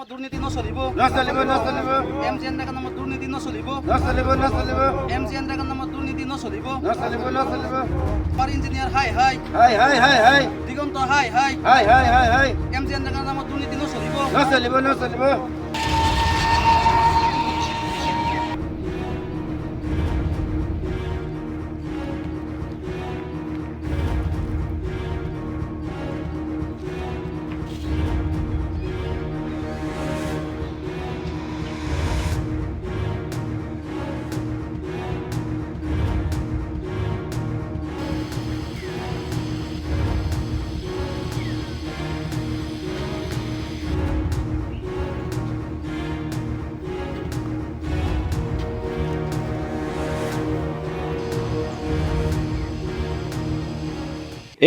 নামত দুৰ্নীতি নচলিব নচলিব নচলিব এমজি এনৰেগাৰ নামত দুৰ্নীতি নচলিব নচলিব নচলিব এমজি এনৰেগাৰ নামত দুৰ্নীতি নচলিব নচলিব নচলিব পাৱাৰ ইঞ্জিনিয়াৰ হাই হাই হাই হাই হাই হাই দিগন্ত হাই হাই হাই হাই হাই হাই এমজি এনৰেগাৰ নামত দুৰ্নীতি নচলিব নচলিব নচলিব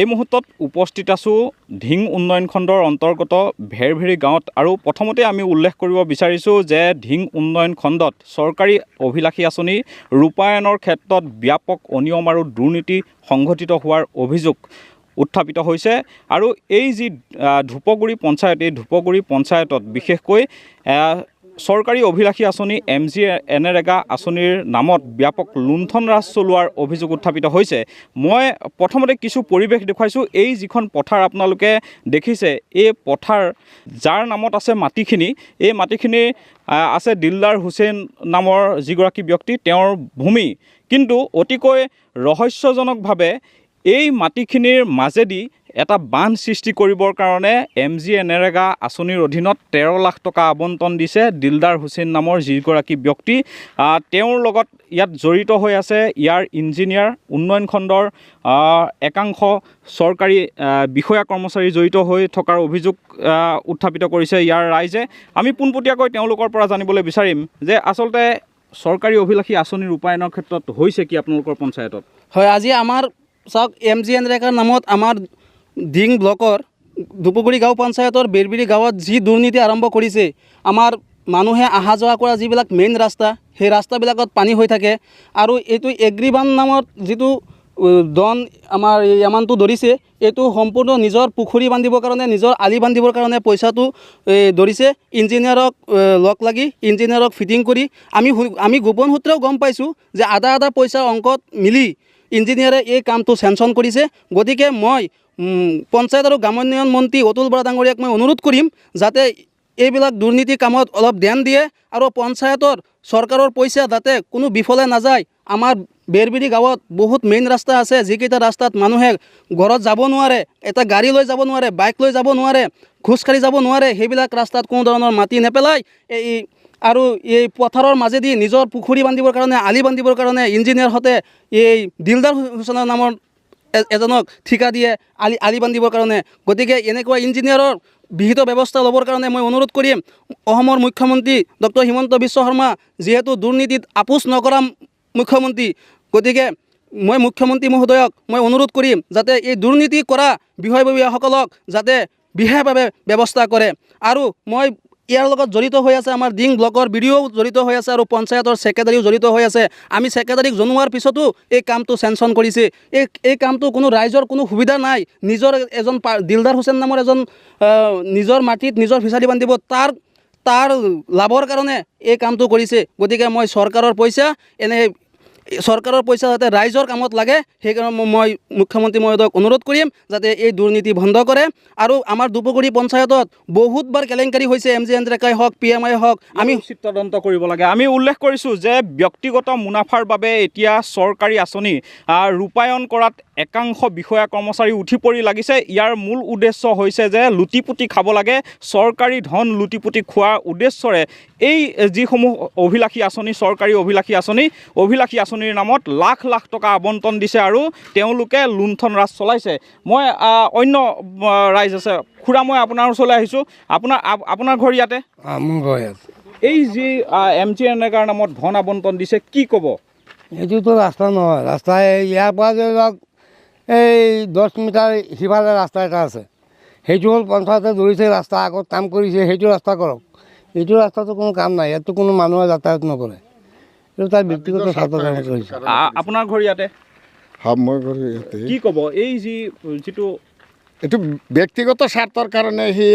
এই মুহূৰ্তত উপস্থিত আছোঁ ধিং উন্নয়ন খণ্ডৰ অন্তৰ্গত ভেৰভেৰী গাঁৱত আৰু প্ৰথমতে আমি উল্লেখ কৰিব বিচাৰিছোঁ যে ধিং উন্নয়ন খণ্ডত চৰকাৰী অভিলাষী আঁচনি ৰূপায়ণৰ ক্ষেত্ৰত ব্যাপক অনিয়ম আৰু দুৰ্নীতি সংঘটিত হোৱাৰ অভিযোগ উত্থাপিত হৈছে আৰু এই যি ধূপগুৰি পঞ্চায়ত এই ধূপগুৰি পঞ্চায়তত বিশেষকৈ চৰকাৰী অভিলাষী আঁচনি এমজি এনৰেগা আঁচনিৰ নামত ব্যাপক লুণ্ঠন ৰাজ চলোৱাৰ অভিযোগ উত্থাপিত হৈছে। মই প্ৰথমতে কিছু পৰিৱেশ দেখুৱাইছোঁ। এই যিখন পথাৰ আপোনালোকে দেখিছে, এই পথাৰ যাৰ নামত আছে মাটিখিনি, এই মাটিখিনি আছে দিলদাৰ হুছেইন নামৰ যিগৰাকী ব্যক্তি, তেওঁৰ ভূমি। কিন্তু অতিকৈ ৰহস্যজনকভাৱে এই মাটিখিনিৰ মাজেদি এটা বান্ধ সৃষ্টি কৰিবৰ কাৰণে এমজি এনৰেগা আঁচনিৰ অধীনত 13 লাখ টকা আবণ্টন দিছে দিলদাৰ হুছেইন নামৰ যিগৰাকী ব্যক্তি। তেওঁৰ লগত ইয়াত জড়িত হৈ আছে ইয়াৰ ইঞ্জিনিয়াৰ, উন্নয়ন খণ্ডৰ একাংশ চৰকাৰী বিষয়া কৰ্মচাৰী জড়িত হৈ থকাৰ অভিযোগ উত্থাপিত কৰিছে ইয়াৰ ৰাইজে। আমি পোনপটীয়াকৈ তেওঁলোকৰ পৰা জানিবলৈ বিচাৰিম যে আচলতে চৰকাৰী অভিলাষী আঁচনি ৰূপায়ণৰ ক্ষেত্ৰত হৈছে কি আপোনালোকৰ পঞ্চায়তত? হয়, আজি আমাৰ চাওক এমজি এনৰেগাৰ নামত আমাৰ ধিং ব্লকৰ ধূপগুৰি গাঁও পঞ্চায়তৰ বেৰবেৰী গাঁৱত যি দুৰ্নীতি আৰম্ভ কৰিছে, আমাৰ মানুহে অহা যোৱা কৰা যিবিলাক মেইন ৰাস্তা, সেই ৰাস্তাবিলাকত পানী হৈ থাকে আৰু এইটো এগ্ৰিবান নামৰ যিটো ডন আমাৰ এই এমাউণ্টটো ধৰিছে, এইটো সম্পূৰ্ণ নিজৰ পুখুৰী বান্ধিবৰ কাৰণে, নিজৰ আলি বান্ধিবৰ কাৰণে পইচাটো ধৰিছে। ইঞ্জিনিয়াৰক লগ লাগি ইঞ্জিনিয়াৰক ফিটিং কৰি আমি গোপন সূত্ৰেও গম পাইছোঁ যে আধা পইচাৰ অংকত মিলি ইঞ্জিনিয়াৰে এই কামটো চেংচন কৰিছে। গতিকে মই পঞ্চায়ত আৰু গ্ৰামোন্নয়ন মন্ত্ৰী অতুল বৰা ডাঙৰীয়াক মই অনুৰোধ কৰিম যাতে এইবিলাক দুৰ্নীতি কামত অলপ ধ্যান দিয়ে আৰু পঞ্চায়তৰ চৰকাৰৰ পইচা যাতে কোনো বিফলে নাযায়। আমাৰ বেৰবেৰী গাঁৱত বহুত মেইন ৰাস্তা আছে, যিকেইটা ৰাস্তাত মানুহে ঘৰত যাব নোৱাৰে, এটা গাড়ী লৈ যাব নোৱাৰে, বাইক লৈ যাব নোৱাৰে, খোজকাঢ়ি যাব নোৱাৰে, সেইবিলাক ৰাস্তাত কোনো ধৰণৰ মাটি নেপেলাই আৰু এই পথাৰৰ মাজেদি নিজৰ পুখুৰী বান্ধিবৰ কাৰণে, আলি বান্ধিবৰ কাৰণে ইঞ্জিনিয়াৰহঁতে এই দিলদাৰ হুছেইন নামৰ এজনক ঠিকা দিয়ে আলি বান্ধিবৰ কাৰণে। গতিকে এনেকুৱা ইঞ্জিনিয়াৰৰ বিহিত ব্যৱস্থা ল'বৰ কাৰণে মই অনুৰোধ কৰিম অসমৰ মুখ্যমন্ত্ৰী ডক্টৰ হিমন্ত বিশ্ব শৰ্মা, যিহেতু দুৰ্নীতিত আপোচ নকৰা মুখ্যমন্ত্ৰী, গতিকে মই মুখ্যমন্ত্ৰী মহোদয়ক মই অনুৰোধ কৰিম যাতে এই দুৰ্নীতি কৰা বিষয়ববীয়াসকলক যাতে বিশেষভাৱে ব্যৱস্থা কৰে। আৰু মই ইয়াৰ লগত জড়িত হৈ আছে আমাৰ ধিং ব্লকৰ বিডিঅ'ও জড়িত হৈ আছে আৰু পঞ্চায়তৰ ছেক্ৰেটাৰীও জড়িত হৈ আছে। আমি ছেক্ৰেটাৰীক জনোৱাৰ পিছতো এই কামটো চেংচন কৰিছে। এই কামটো কোনো ৰাইজৰ কোনো সুবিধা নাই। নিজৰ এজন দিলদাৰ হুছেইন নামৰ এজন নিজৰ মাটিত নিজৰ ফিচাৰী বান্ধিব, তাৰ লাভৰ কাৰণে এই কামটো কৰিছে। গতিকে মই চৰকাৰৰ পইচা যাতে ৰাইজৰ কামত লাগে, সেইকাৰণে মই মুখ্যমন্ত্ৰী মহোদয়ক অনুৰোধ কৰিম যাতে এই দুৰ্নীতি বন্ধ কৰে। আৰু আমাৰ ধূপগুৰি পঞ্চায়তত বহুতবাৰ কেলেংকাৰী হৈছে, এমজি এনৰেগাই হওক, PMI হওক, আমি উচিত তদন্ত কৰিব লাগে। আমি উল্লেখ কৰিছোঁ যে ব্যক্তিগত মুনাফাৰ বাবে এতিয়া চৰকাৰী আঁচনি ৰূপায়ণ কৰাত একাংশ বিষয়া কৰ্মচাৰী উঠি পৰি লাগিছে। ইয়াৰ মূল উদ্দেশ্য হৈছে যে লুটিপুটি খাব লাগে, চৰকাৰী ধন লুটিপুটি খোৱাৰ উদ্দেশ্যৰে এই যিসমূহ অভিলাষী আঁচনি, চৰকাৰী অভিলাষী আঁচনিৰ নামত লাখ লাখ টকা আবণ্টন দিছে আৰু তেওঁলোকে লুণ্ঠন ৰাজ চলাইছে। মই অন্য ৰাইজ আছে, খুৰা মই আপোনাৰ ওচৰলৈ আহিছোঁ। আপোনাৰ ঘৰ ইয়াতে? মোৰ ঘৰ ইয়াত। এই যি এমজি এনৰেগাৰ নামত ধন আবণ্টন দিছে, কি ক'ব? এইটোতো ৰাস্তা নহয়। ৰাস্তা ইয়াৰ পৰা ধৰি লওক এই 10 মিটাৰ সিফালে ৰাস্তা এটা আছে, সেইটো হ'ল পঞ্চায়তে ধৰিছে ৰাস্তা, আগত কাম কৰিছে, সেইটো ৰাস্তা কৰক। এইটো ৰাস্তাটো কোনো কাম নাই, ইয়াততো কোনো মানুহে যাতায়াত নকৰে, এইটো তাৰ ব্যক্তিগত স্বাৰ্থৰ কাৰণে কৰিছে। আপোনাৰ ঘৰ ইয়াতে? মই ঘৰ ইয়াতে। কি ক'ব এই যিটো এইটো ব্যক্তিগত স্বাৰ্থৰ কাৰণে সি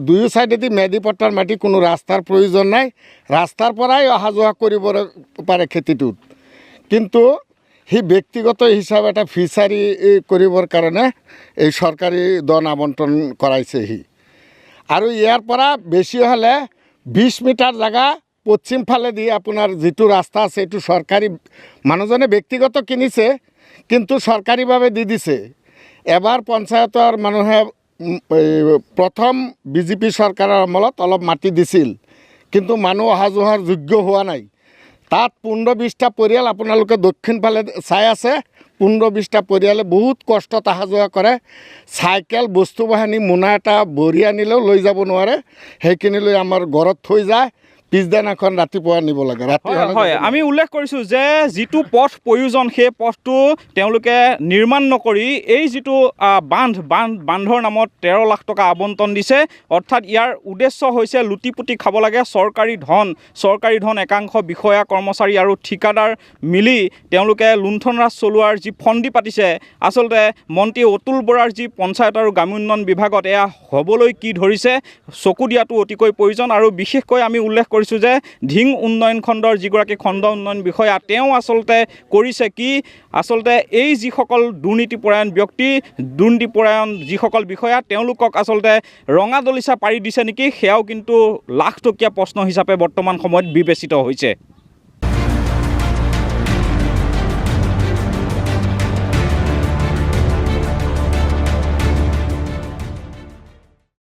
দুয়ো ছাইডেদি মেদি পট্টাৰ মাটি কোনো ৰাস্তাৰ প্ৰয়োজন নাই, ৰাস্তাৰ পৰাই অহা যোৱা কৰিব পাৰে খেতিটোত। কিন্তু সি ব্যক্তিগত হিচাপে এটা ফিচাৰী কৰিবৰ কাৰণে এই চৰকাৰী ধন আবণ্টন কৰাইছে সি। আৰু ইয়াৰ পৰা বেছি হ'লে 20 মিটাৰ জেগা পশ্চিম ফালেদি আপোনাৰ যিটো ৰাস্তা আছে এইটো চৰকাৰী মানুহজনে ব্যক্তিগত কিনিছে কিন্তু চৰকাৰীভাৱে দি দিছে। এবাৰ পঞ্চায়তৰ মানুহে প্ৰথম বিজেপি চৰকাৰৰ আমলত অলপ মাটি দিছিল কিন্তু মানুহ অহা যোৱাৰ যোগ্য হোৱা নাই। তাত 15-20টা পৰিয়াল আপোনালোকে দক্ষিণ ফালে চাই আছে, 15-20টা পৰিয়ালে বহুত কষ্টত অহা যোৱা কৰে। চাইকেল বস্তু বাহানি মোনা এটা ভৰি আনিলেও লৈ যাব নোৱাৰে, সেইখিনি লৈ আমাৰ ঘৰত থৈ যায়, পিছদিনাখন ৰাতিপুৱা নিব লাগে। হয়, আমি উল্লেখ কৰিছোঁ যে যিটো পথ প্ৰয়োজন সেই পথটো তেওঁলোকে নিৰ্মাণ নকৰি এই যিটো বান্ধৰ নামত 13 লাখ টকা আবণ্টন দিছে। অৰ্থাৎ ইয়াৰ উদ্দেশ্য হৈছে লুটি-পুটি খাব লাগে চৰকাৰী ধন একাংশ বিষয়া কৰ্মচাৰী আৰু ঠিকাদাৰ মিলি তেওঁলোকে লুণ্ঠন ৰাজ চলোৱাৰ যি ফন্দি পাতিছে। আচলতে মন্ত্ৰী অতুল বৰাৰ যি পঞ্চায়ত আৰু গ্ৰামীণ উন্নয়ন বিভাগত এয়া হ'বলৈ কি ধৰিছে চকু দিয়াটো অতিকৈ প্ৰয়োজন। আৰু বিশেষকৈ আমি উল্লেখ কৰিছোঁ যে ধিং উন্নয়ন খণ্ডৰ যিগৰাকী খণ্ড উন্নয়ন বিষয়া তেওঁ আচলতে কৰিছে কি, আচলতে এই যিসকল দুৰ্নীতিপৰায়ণ ব্যক্তি, দুৰ্নীতিপৰায়ণ যিসকল বিষয়া তেওঁলোকক আচলতে ৰঙা দলিচা পাৰি দিছে নেকি, সেয়াও কিন্তু লাখ টকীয়া প্ৰশ্ন হিচাপে বৰ্তমান সময়ত বিবেচিত হৈছে।